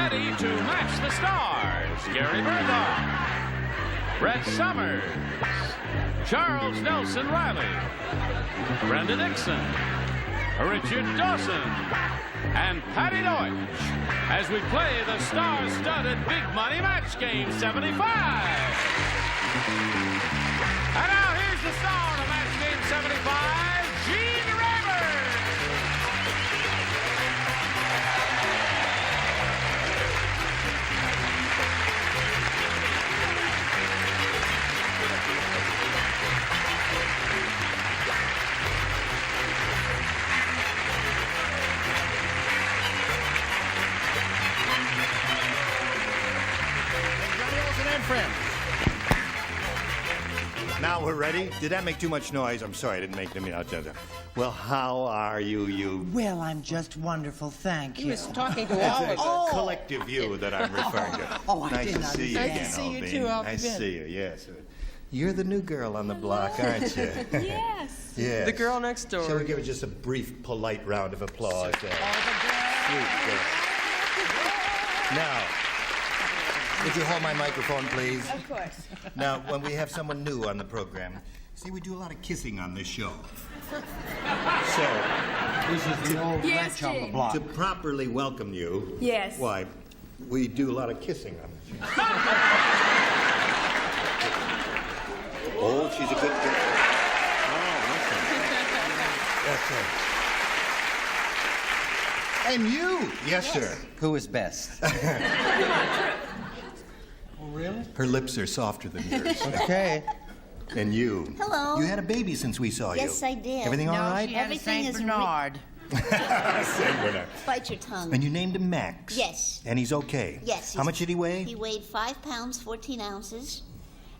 ready to match the stars. Gary Burghoff, Brett Summers, Charles Nelson Reilly, Brenda Dickson, Richard Dawson, and Patti Deutsch as we play the star-studded Big Money Match Game 75. And now here's the star of Match Game 75, Gene Rayburn. Friends. Now we're ready. Did that make too much noise? I'm sorry, I didn't make them. Well, how are you? Well, I'm just wonderful, thank you. He was talking to all of us. Oh. Collective you that I'm referring to. Oh, I nice didn't to see you understand. again, Nice to see you Albine. too, Albine. Nice to see you, yes. You're the new girl on the block, aren't you? Yes. Yes. The girl next door. Shall we give her just a brief, polite round of applause? Sweet girl. Now, would you hold my microphone, please? Of course. Now, when we have someone new on the program, see, we do a lot of kissing on this show. So, This is the old Yes, wretch on the Jane. block. to properly welcome you, Yes. why, we do a lot of kissing on this show. Oh, she's a good girl. Oh, that's it. And you, yes, sir. Who is best? Oh, really? Her lips are softer than yours. Okay. And you. Hello. You had a baby since we saw you. Yes, I did. Everything all right? She had a Everything Saint is Bernard. Saint Bernard. Bite your tongue. And you named him Max. Yes. And he's okay. Yes. How much did he weigh? He weighed 5 pounds, 14 ounces,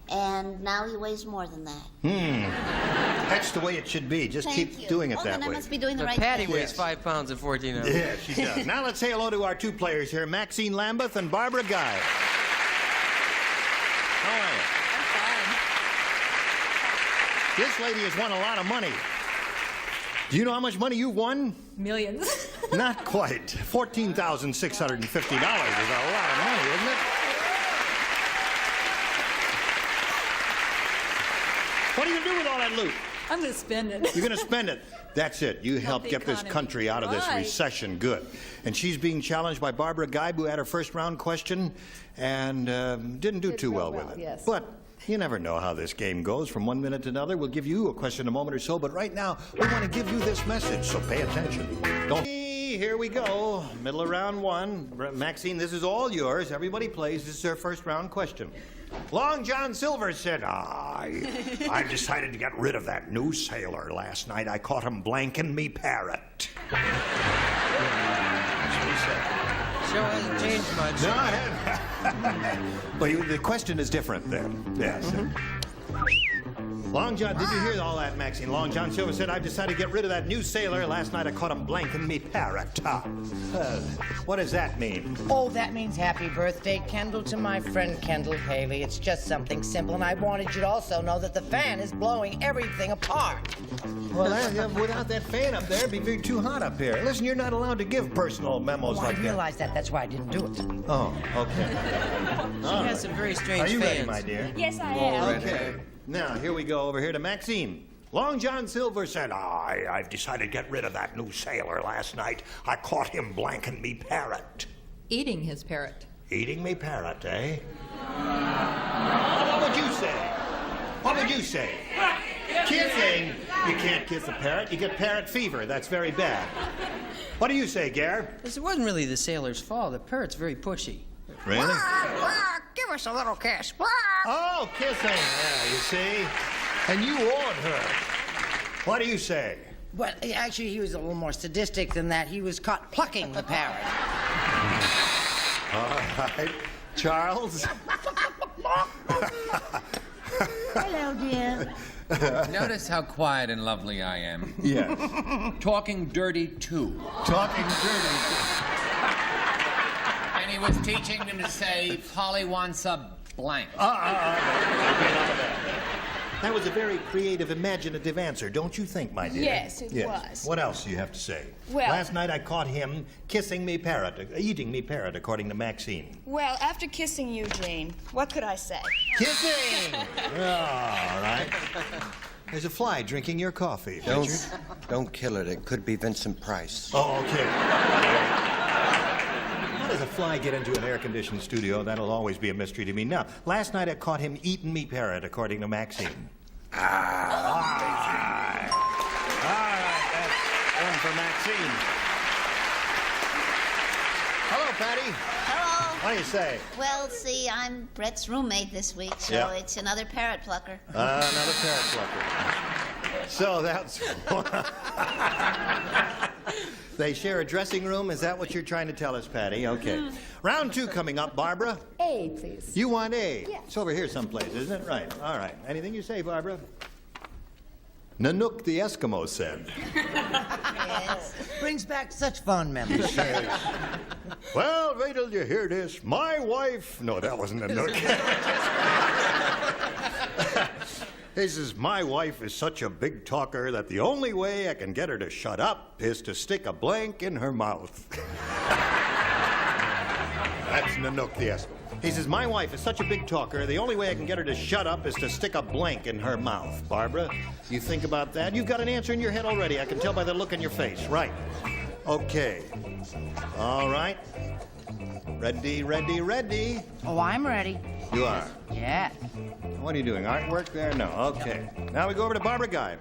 and now he weighs more than that. That's the way it should be. Just Thank keep you. doing it Oh, that then way. I must be doing the But right Patti thing. weighs 5 pounds and 14 ounces. Yeah, she does. Now let's say hello to our two players here, Maxine Lambeth and Barbara Guy. How are you? This lady has won a lot of money. Do you know how much money you've won? Millions. Not quite. $14,650 is a lot of money, isn't it? What are you going to do with all that loot? I'm going to spend it. You're going to spend it. That's it. You helped the get this economy. country out of this Right. recession. Good. And she's being challenged by Barbara Guy, who had her first round question and didn't do too well with it. Yes. But you never know how this game goes from one minute to another. We'll give you a question in a moment or so, but right now we want to give you this message, so pay attention. Don't. Here we go. Middle of round one. Maxine, this is all yours. Everybody plays. This is her first round question. Long John Silver said, I decided to get rid of that new sailor last night. I caught him blanking me parrot. That's what he said. Show hasn't changed much. No, I haven't. Well, the question is different then. Yes. Long John, did you hear all that, Maxine? Long John Silver said, I decided to get rid of that new sailor. Last night I caught him blanking me parrot. What does that mean? Oh, that means happy birthday, Kendall, to my friend Kendall Haley. It's just something simple, and I wanted you to also know that the fan is blowing everything apart. Well, without that fan up there, it'd be too hot up here. Listen, you're not allowed to give personal memos Oh, I like that. realize that. That's why I didn't do it. Oh, okay. She has some very strange Are you fans. ready, my dear? Yes, I am. Okay. Now, here we go over here to Maxine. Long John Silver said, I've decided to get rid of that new sailor last night. I caught him blanking me parrot. Eating his parrot. Eating me parrot, eh? What would you say? What would you say? Kissing? You can't kiss a parrot. You get parrot fever. That's very bad. What do you say, Gare? It wasn't really the sailor's fault. The parrot's very pushy. Really? Give us a little kiss. Oh, kissing. Yeah, you see? And you warned her. What do you say? Well, actually, he was a little more sadistic than that. He was caught plucking the parrot. All right. Charles? Hello, dear. Notice how quiet and lovely I am. Yes. Talking dirty, too. Talking dirty. And he was teaching them to say, Polly wants a blank. Okay, enough of that. That was a very creative, imaginative answer, don't you think, my dear? Yes, it was. What else do you have to say? Well- Last night I caught him kissing me parrot, eating me parrot, according to Maxine. Well, after kissing you, Gene, what could I say? Kissing! All right. There's a fly drinking your coffee, Richard. Don't kill it. It could be Vincent Price. Oh, okay. How does a fly get into an air-conditioned studio? That'll always be a mystery to me. Now, last night I caught him eating me parrot, according to Maxine. All right, that's one for Maxine. Hello, Patti. Hello. What do you say? Well, see, I'm Brett's roommate this week, so Yeah. it's another parrot plucker. Another parrot plucker. So that's... They share a dressing room? Is that what you're trying to tell us, Patti? Okay. Round 2 coming up, Barbara. A, please. You want A? Yeah. It's over here someplace, isn't it? Right. All right. Anything you say, Barbara? Nanook the Eskimo said. Yes. Brings back such fond memories. Well, wait till you hear this. My wife... No, that wasn't Nanook. He says, my wife is such a big talker that the only way I can get her to shut up is to stick a blank in her mouth. That's Nanook the Eskimo. He says, my wife is such a big talker, the only way I can get her to shut up is to stick a blank in her mouth. Barbara, you think about that? You've got an answer in your head already. I can tell by the look on your face. Right. Okay. All right. Ready. Oh, I'm ready. You are. Yeah. What are you doing? Artwork there? No. Okay. Now we go over to Barbara Guy.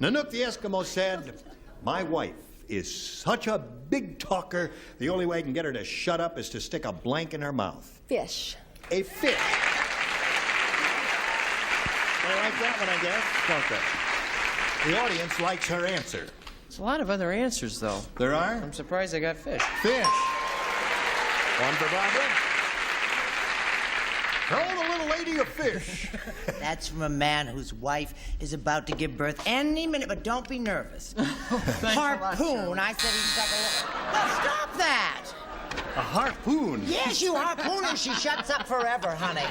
Nanook the Eskimo said, my wife is such a big talker, the only way I can get her to shut up is to stick a blank in her mouth. Fish. A fish. They like that one, I guess, don't they? The audience likes her answer. There's a lot of other answers, though. There are? I'm surprised I got fish. Fish. One for Barbara. Throw the little lady a fish. That's from a man whose wife is about to give birth any minute, but don't be nervous. Harpoon. I said he's stuck a little... Well, stop that! A harpoon. Yes, you harpoon her. She shuts up forever, honey.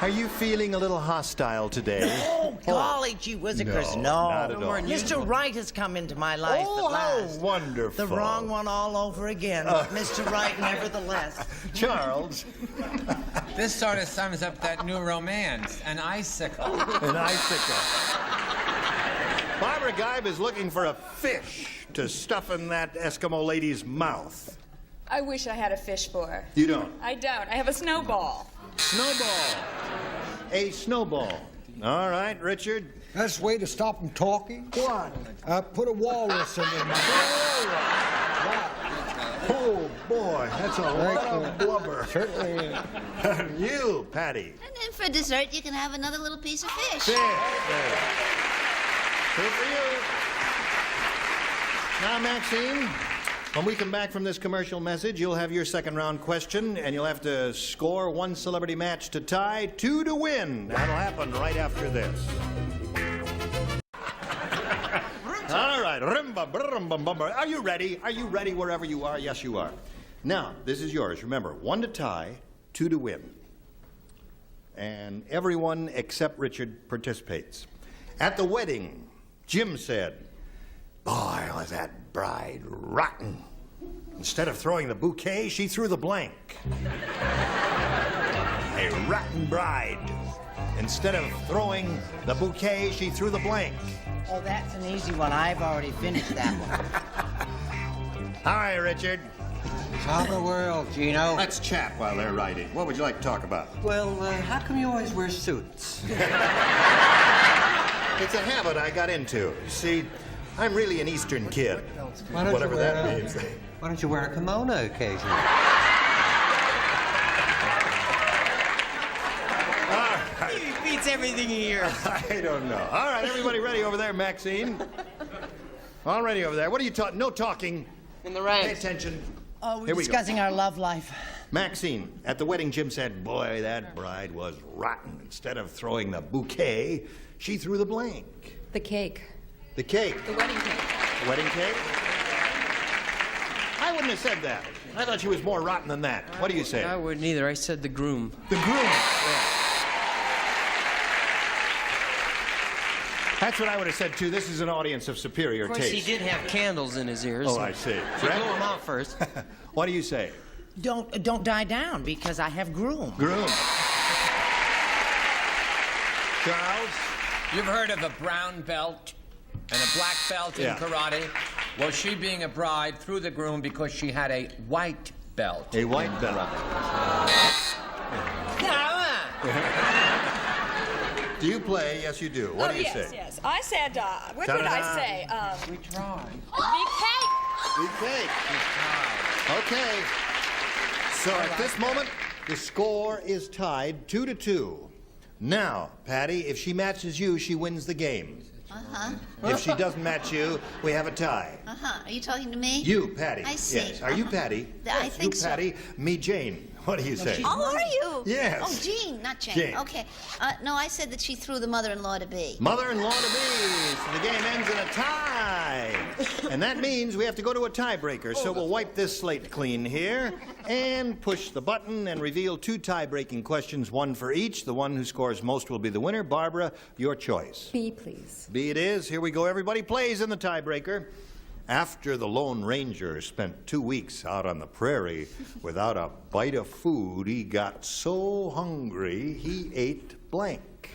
Are you feeling a little hostile today? Oh, golly gee whizzikers, no. Not at all. Mr. Wright has come into my life Oh, at last. how wonderful. The wrong one all over again, but Mr. Wright nevertheless. Charles. This sort of sums up that new romance, an icicle. An icicle. Barbara Geib is looking for a fish to stuff in that Eskimo lady's mouth. I wish I had a fish for her. You don't? I don't. I have a snowball. Snowball. A snowball. All right, Richard. Best way to stop them talking? What? Put a walrus in their mouth. Oh, boy, that's a lot of blubber. Certainly. You, Patti. And then for dessert, you can have another little piece of fish. Fish. There. Two for you. Now, Maxine, when we come back from this commercial message, you'll have your second round question, and you'll have to score 1 celebrity match to tie, 2 to win. That'll happen right after this. All right. Are you ready? Are you ready wherever you are? Yes, you are. Now, this is yours. Remember, 1 to tie, 2 to win. And everyone except Richard participates. At the wedding, Jim said, boy, was that bride rotten. Instead of throwing the bouquet, she threw the blank. A rotten bride. Instead of throwing the bouquet, she threw the blank. Oh, that's an easy one. I've already finished that one. All right, Richard. Top of the world, Gino. Let's chat while they're writing. What would you like to talk about? Well, how come you always wear suits? It's a habit I got into. You see, I'm really an Eastern kid. Whatever that means. Why don't you wear a kimono occasionally? He beats everything he hears. I don't know. All right, everybody ready over there, Maxine? All ready over there. What are you talking? No talking. In the Pay ranks. attention. Oh, we're Here we go. discussing our love life. Maxine, at the wedding, Jim said, boy, that bride was rotten. Instead of throwing the bouquet, she threw the blank. The cake. The cake. The wedding cake. The wedding cake? I wouldn't have said that. I thought she was more rotten than that. What do you say? I wouldn't either. I said the groom. The groom. That's what I would have said, too. This is an audience of superior Of course, taste. he did have candles in his ears. Oh, so I see. You Fred? blew him out first. What do you say? Don't die down because I have groom. Groom. Charles? You've heard of a brown belt and a black belt in Yeah. karate? Well, she being a bride threw the groom because she had a white belt. A white belt. Do you play? Yes, you do. What do you yes, say? Yes, I said, what did Ta-da-da. I say? We tried. BK. Big cake. Okay. So at this moment, the score is tied 2-2. Now, Patti, if she matches you, she wins the game. Uh-huh. If she doesn't match you, we have a tie. Uh-huh. Are you talking to me? You, Patti. I see. Yes. Are you Patti? I Yes. think you, so. Patti. Me, Jane. What do you say? Oh, are you? Yes. Oh, Jean, not Jane. Jane. Okay. No, I said that she threw the mother-in-law to be. Mother-in-law to be. So the game ends in a tie. And that means we have to go to a tiebreaker. So we'll wipe this slate clean here and push the button and reveal 2 tie-breaking questions, one for each. The one who scores most will be the winner. Barbara, your choice. B, please. B it is. Here we go. Everybody plays in the tiebreaker. After the Lone Ranger spent 2 weeks out on the prairie without a bite of food, he got so hungry he ate blank.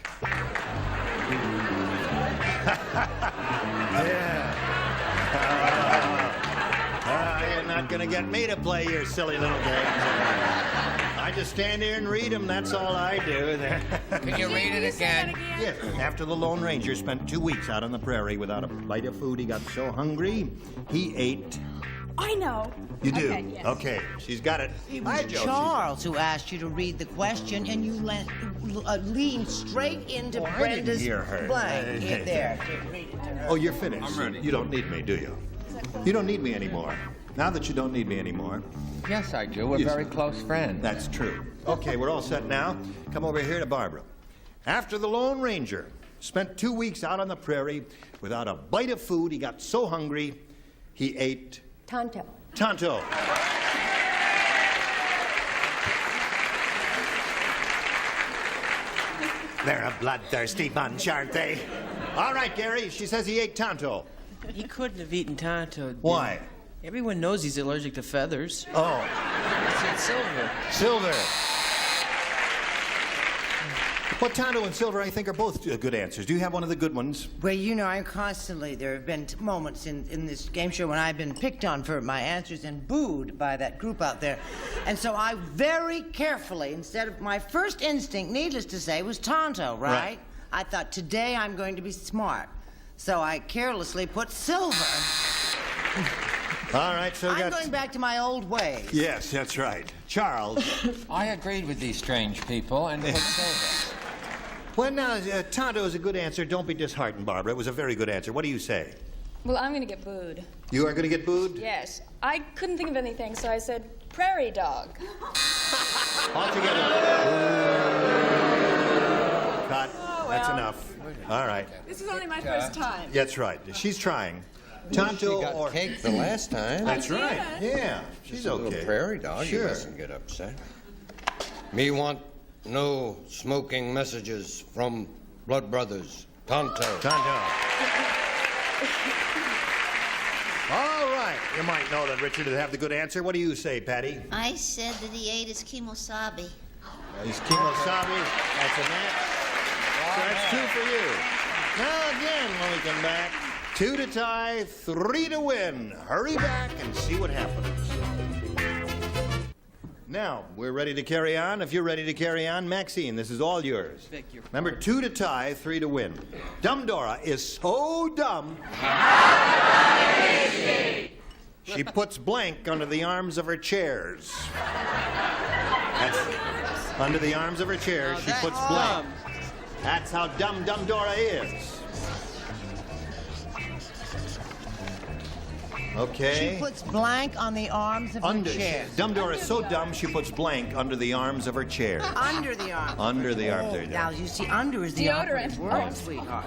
You're not going to get me to play your silly little games. I just stand here and read them. That's all I do. Can you read it again? Yes. After the Lone Ranger spent 2 weeks out on the prairie without a bite of food, he got so hungry, he ate... I know. You do? Okay, yes. Okay, she's got it. It Hi, was Josie. Charles who asked you to read the question, and you leaned straight into Oh, I didn't Brenda's hear her. blank. Hey, Here, hey. there. Read it to her. Oh, you're finished. I'm ready. You don't need me, do you? You don't need me anymore. Now that you don't need me anymore, Yes, I do. We're Yes. very close friends. that's true. Okay, we're all set now. Come over here to Barbara. After the Lone Ranger spent 2 weeks out on the prairie without a bite of food, he got so hungry, he ate... Tonto. Tonto. They're a bloodthirsty bunch, aren't they? All right, Gary, she says he ate Tonto. He couldn't have eaten Tonto. Why? Everyone knows he's allergic to feathers. Oh, He said silver. Silver. Well, Tonto and Silver, I think, are both good answers. Do you have one of the good ones? Well, you know, there have been moments in this game show when I've been picked on for my answers and booed by that group out there. And so I very carefully, instead of my first instinct, needless to say, was Tonto, right? I thought, today I'm going to be smart. So I carelessly put Silver. All right, so we I'm got... going back to my old ways. Yes, that's right. Charles. I agreed with these strange people and put silver. Well, now, Tonto is a good answer. Don't be disheartened, Barbara. It was a very good answer. What do you say? Well, I'm going to get booed. You are going to get booed? Yes. I couldn't think of anything, so I said prairie dog. All together. Cut. That's well. enough. All right. This is only my first time. That's right. She's trying. Tonto She got or... cake the last time. That's right. Yeah. She's Just a little okay. prairie dog. You Sure. mustn't get upset. Me want no smoking messages from blood brothers. Tonto. Tonto. All right. You might know that Richard would have the good answer. What do you say, Patti? I said that he ate his kemosabe. He's Kimosabi. That's a match. So that's 2 for you. Now again, when we come back, 2 to tie, 3 to win. Hurry back and see what happens. Now, we're ready to carry on. If you're ready to carry on, Maxine, this is all yours. Vic, you're- Remember, 2 to tie, 3 to win. Dumb Dora is so dumb. She puts blank under the arms of her chairs. That's under the arms of her chairs. She puts blank. That's how dumb Dora is. Okay. She puts blank on the arms of her chair. Dumb Dora is so dumb she puts blank under the arms of her chair. Under the arms. Under the arms. There Oh, you now, go. you see, under is the Deodorant. operative word, sweetheart.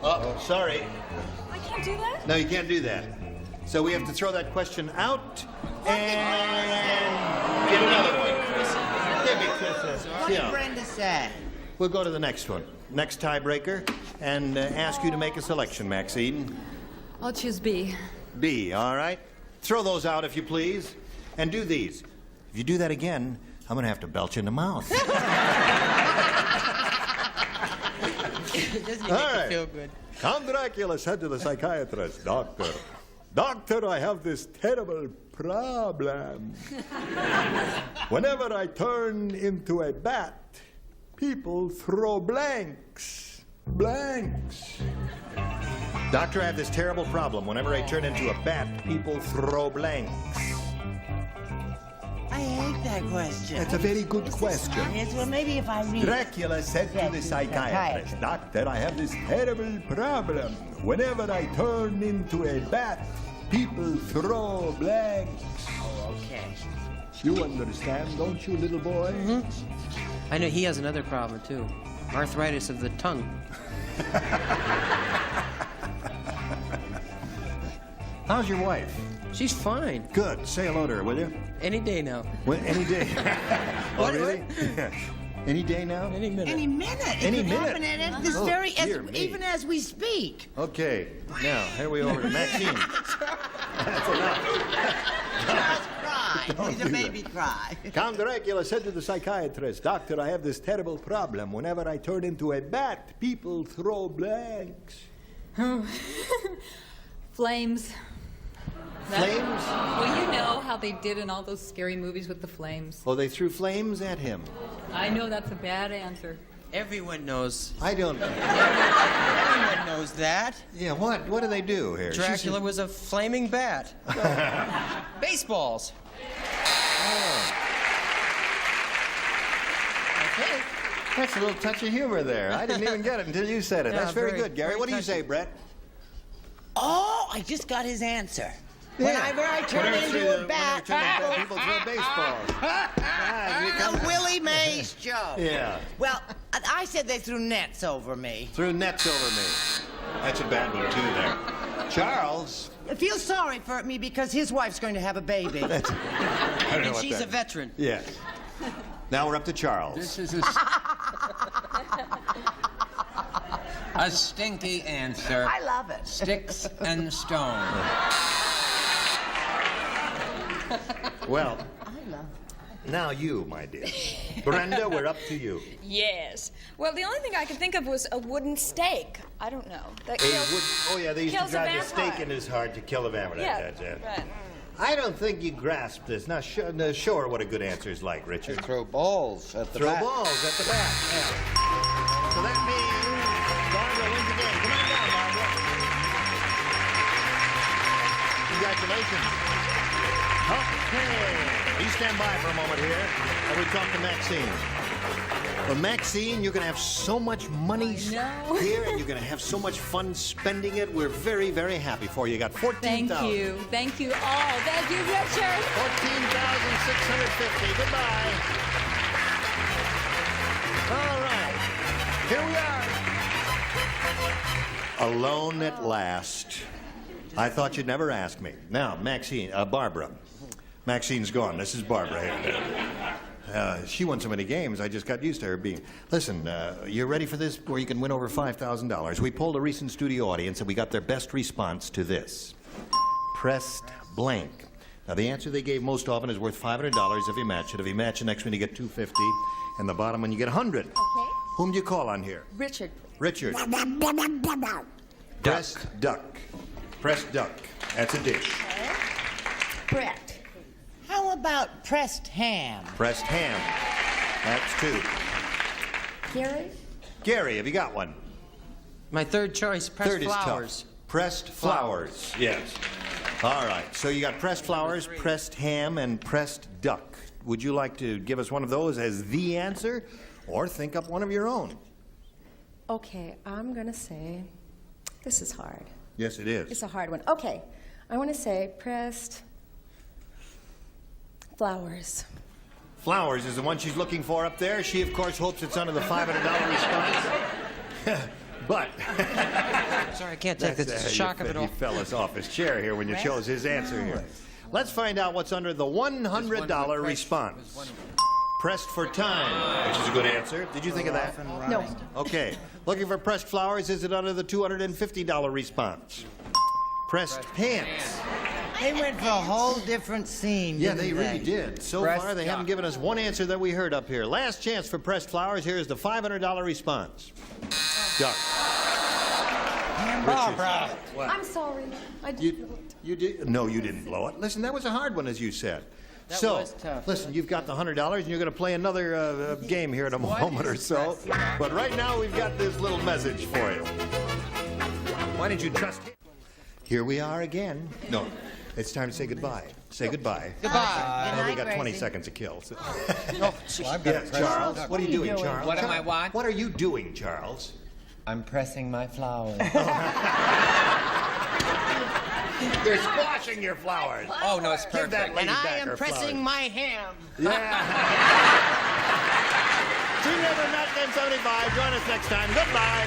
Oh, sorry. I can't do that? No, you can't do that. So we have to throw that question out and get another one. Give me kisses. What did Brenda say? we'll go to the next one. Next tiebreaker, and ask you to make a selection, Maxine. I'll choose B. B, all right? Throw those out, if you please. And do these. If you do that again, I'm going to have to belch in the mouth. Doesn't All make right. you feel good? Count Dracula said to the psychiatrist, Doctor, I have this terrible problem. Whenever I turn into a bat, people throw blanks. Blanks. Doctor, I have this terrible problem. Whenever I turn into a bat, people throw blanks. I hate that question. That's a very good question. Yes, well, maybe if I read. Dracula said to the psychiatrist, Doctor, I have this terrible problem. Whenever I turn into a bat, people throw blanks. Oh, okay. You understand, don't you, little boy? I know he has another problem, too. Arthritis of the tongue. How's your wife? She's fine. Good. Say hello to her, will you? Any day now. Well, any day. Oh, What? really? Yeah. Any day now? Any minute. Any minute. Any It could minute. happen at this Oh, very, dear me. even as we speak. Okay. Now, here we over to Maxine. That's enough. Just cry. Don't He's a do baby cry. Count Dracula said to the psychiatrist, Doctor, I have this terrible problem. Whenever I turn into a bat, people throw blanks. Flames. Flames? Well, you know how they did in all those scary movies with the flames. Oh, they threw flames at him. I know that's a bad answer. Everyone knows. I don't... Everyone knows that. Yeah, what? What do they do here? Dracula was a flaming bat. Baseballs. Okay. That's a little touch of humor there. I didn't even get it until you said it. Yeah, That's very very- good, Gary. very What do you say, touching. Brett? Oh, I just got his answer. Yeah. Whenever I turn into a bat, people throw baseballs. Here the comes- Willie Mays joke. Yeah. Well, I said they threw nets over me. Threw nets over me. That's a bad one, too, there. Charles. Feel sorry for me because his wife's going to have a baby. I don't know And what she's that- a veteran. Yes. Now we're up to Charles. This is a stinky answer. I love it. Sticks and stones. Well, I love it. now you, my dear. Brenda, we're up to you. Yes. Well, the only thing I could think of was a wooden stake. I don't know. That A kills- wood, oh, yeah, they used to kills a drive the vampire. stake in his heart to kill a vampire. Yeah, That's it. right. I don't think you grasped this. Now, show her what a good answer is like, Richard. Throw balls at the Throw bat. balls at the bat. Yeah. So that means Barbara wins the game. Come on down, Barbara. Congratulations. Okay. You stand by for a moment here, and we talk to Maxine. Well, Maxine, you're going to have so much money know. here, and you're going to have so much fun spending it. We're very, very happy for you. You got $14,000. Thank you. Thank you all. Thank you, Richard. $14,650. Goodbye. All right. Here we are. Alone at last. I thought you'd never ask me. Now, Maxine, Barbara. Maxine's gone. This is Barbara here. She won so many games, I just got used to her being... Listen, you're ready for this where you can win over $5,000? We polled a recent studio audience, and we got their best response to this. Pressed blank. Now, the answer they gave most often is worth $500 if you match it. If you match the next one, you get $250, and the bottom one, you get $100. Okay. Whom do you call on here? Richard. Richard. Pressed duck. Pressed duck. That's a dish. Brett. How about pressed ham? Pressed ham. That's two. Gary? Gary, have you got one? My third choice, pressed Third is flowers. tough. Pressed flowers. Yes. All right. So you got pressed flowers, pressed ham, and pressed duck. Would you like to give us one of those as the answer, or think up one of your own? Okay, I'm going to say, this is hard. Yes, it is. It's a hard one. Okay, I want to say pressed flowers. Flowers is the one she's looking for up there. She, of course, hopes it's under the $500 response. But Sorry, I can't take the shock of it all. He fell us off his chair here when you chose his answer here. Let's find out what's under the $100 response. Pressed for time, which is a good answer. Did you think of that? No. Okay. Looking for pressed flowers, is it under the $250 response? Pressed pants. They went for a whole different scene. Yeah, didn't they really did. So Pressed far, they haven't duck. given us one answer that we heard up here. Last chance for pressed flowers. Here's the $500 response. Duck. Barbara. I'm sorry. I didn't know it. You did? No, you didn't blow it. Listen, that was a hard one, as you said. That so, was tough. listen, you've got the $100, and you're going to play another game here in a moment or so. But right now, we've got this little message for you. Why didn't you trust him? Here we are again. No, it's time to say goodbye. Say goodbye. Goodbye. Well, we Good got night, 20 Gracie. seconds to kill. So. I've got Yes, Charles. What are you doing, doing? Charles? What am I what? What are you doing, Charles? I'm pressing my flowers. You're squashing your flowers. Oh, no, it's Give perfect. that lady And I back am her pressing flowers. my ham. Yeah. See you later, Matt 1075. Join us next time. Goodbye.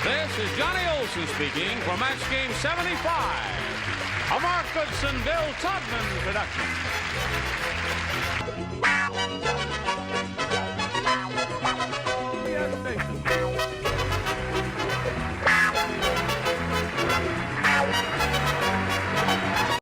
This is Johnny Olson speaking for Match Game 75, a Mark Goodson, Bill Todman production.